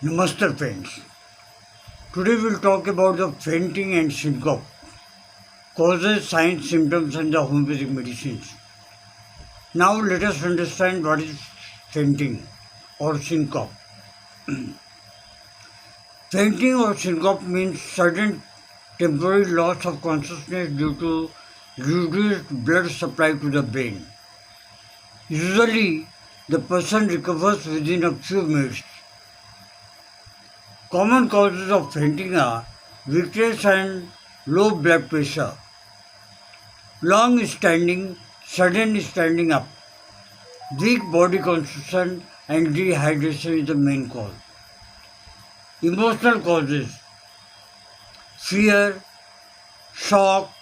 Namaste friends. Today we'll talk about the fainting and syncope, causes, signs, symptoms and the homeopathic medicines. Now let us understand what is fainting or syncope. Fainting or syncope means sudden temporary loss of consciousness due to reduced blood supply to the brain. Usually the person recovers within a few minutes. Common causes of fainting are weakness and low blood pressure, long standing, sudden standing up, weak body constitution and dehydration is the main cause. Emotional causes: fear, shock,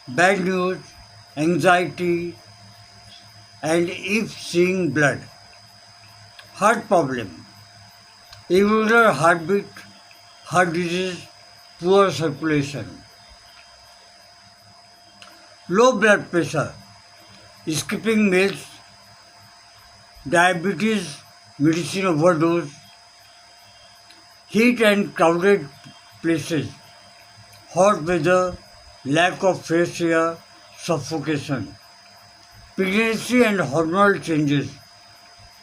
bad news, anxiety, and if seeing blood. Heart problem: irregular heartbeat, heart disease, poor circulation. Low blood pressure, skipping meals, diabetes, medicine overdose, heat and crowded places, hot weather, lack of fresh air, suffocation. Pregnancy and hormonal changes,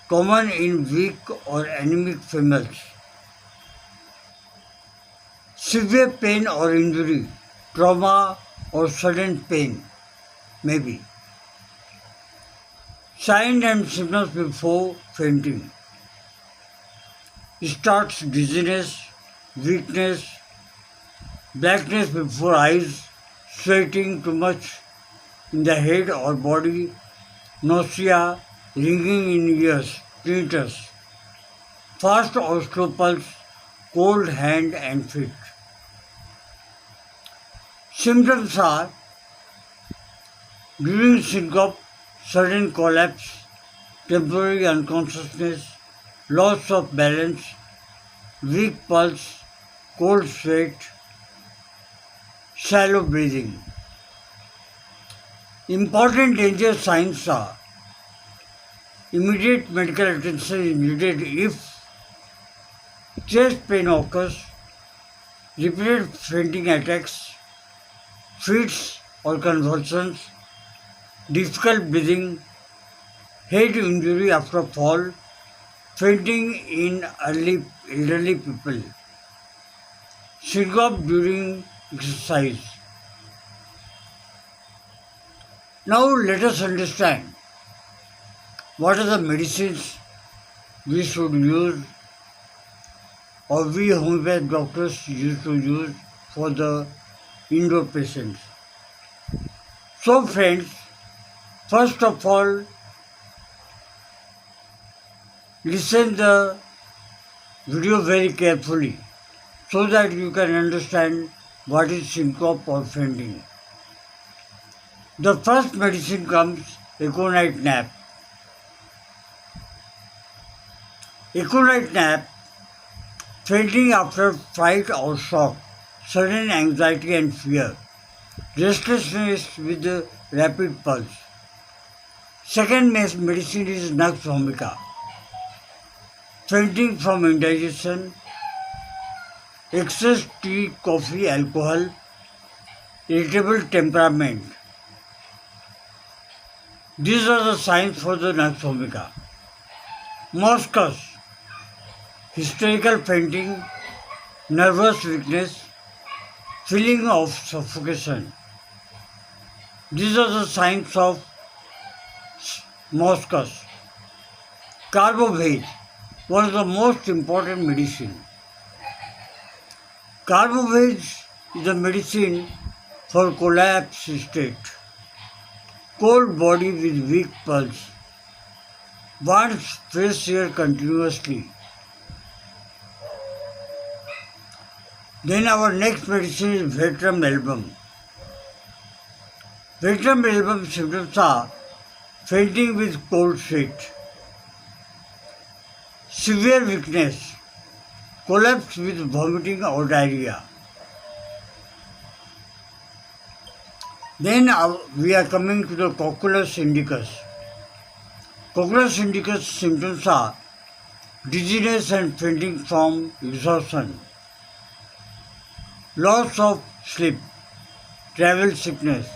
common in weak or anemic females. Severe pain or injury, trauma or sudden pain, maybe. Signs and symptoms before fainting: starts dizziness, weakness, blackness before eyes, sweating too much in the head or body, nausea, ringing in ears, tinnitus, fast or slow pulse, cold hand and feet. Symptoms are during syncope, sudden collapse, temporary unconsciousness, loss of balance, weak pulse, cold sweat, shallow breathing. Important danger signs are immediate medical attention is needed if chest pain occurs, repeated fainting attacks, fits or convulsions, difficult breathing, head injury after fall, fainting in elderly people, syncope during exercise. Now let us understand what are the medicines we should use or we homeopathic doctors used to use for the indoor patients. So friends, first of all, listen the video very carefully so that you can understand what is syncope or fainting. The first medicine comes Aconite nap. Aconite nap, fainting after fight or shock, sudden anxiety and fear, restlessness with a rapid pulse. Second medicine is Nux vomica, fainting from indigestion, excess tea, coffee, alcohol, irritable temperament. These are the signs for the Nux vomica. Moschus, hysterical fainting, nervous weakness, feeling of suffocation. These are the signs of moschus. Carbovage, one of the most important medicine. Carbovage is a medicine for collapse state, cold body with weak pulse, wants fresh air continuously. Then our next medicine is Veratrum album. Veratrum album symptoms are fainting with cold sweat, severe weakness, collapse with vomiting or diarrhea. Then we are coming to the Cocculus indicus. Cocculus indicus symptoms are dizziness and fainting from exhaustion, loss of sleep, travel sickness.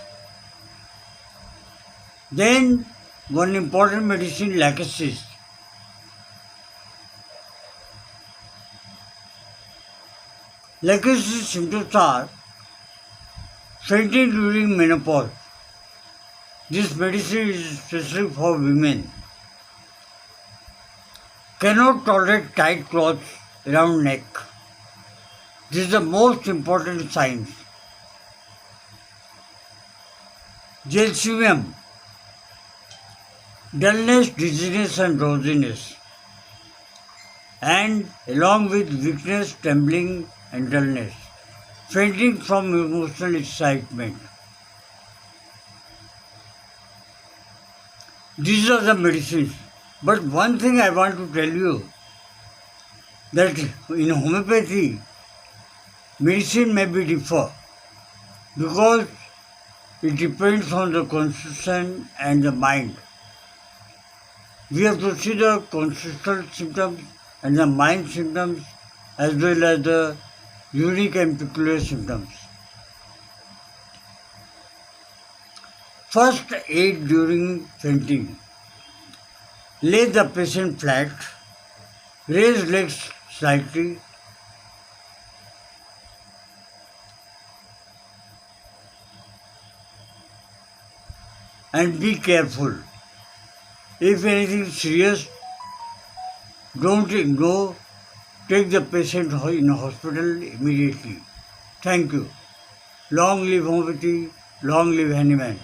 Then one important medicine, lachesis. Lachesis symptoms are fainting during menopause. This medicine is especially for women. Cannot tolerate tight clothes around neck. This is the most important sign. Gelsemium, dullness, dizziness and drowsiness, and along with weakness, trembling and dullness, fainting from emotional excitement. These are the medicines. But one thing I want to tell you, that in homeopathy, medicine may be differ because it depends on the constitution and the mind. We have to see the constitutional symptoms and the mind symptoms as well as the unique and peculiar symptoms. First aid during fainting. Lay the patient flat, raise legs slightly, and be careful. If anything serious, don't ignore. Take the patient in hospital immediately. Thank you. Long live homeopathy, long live Handyman.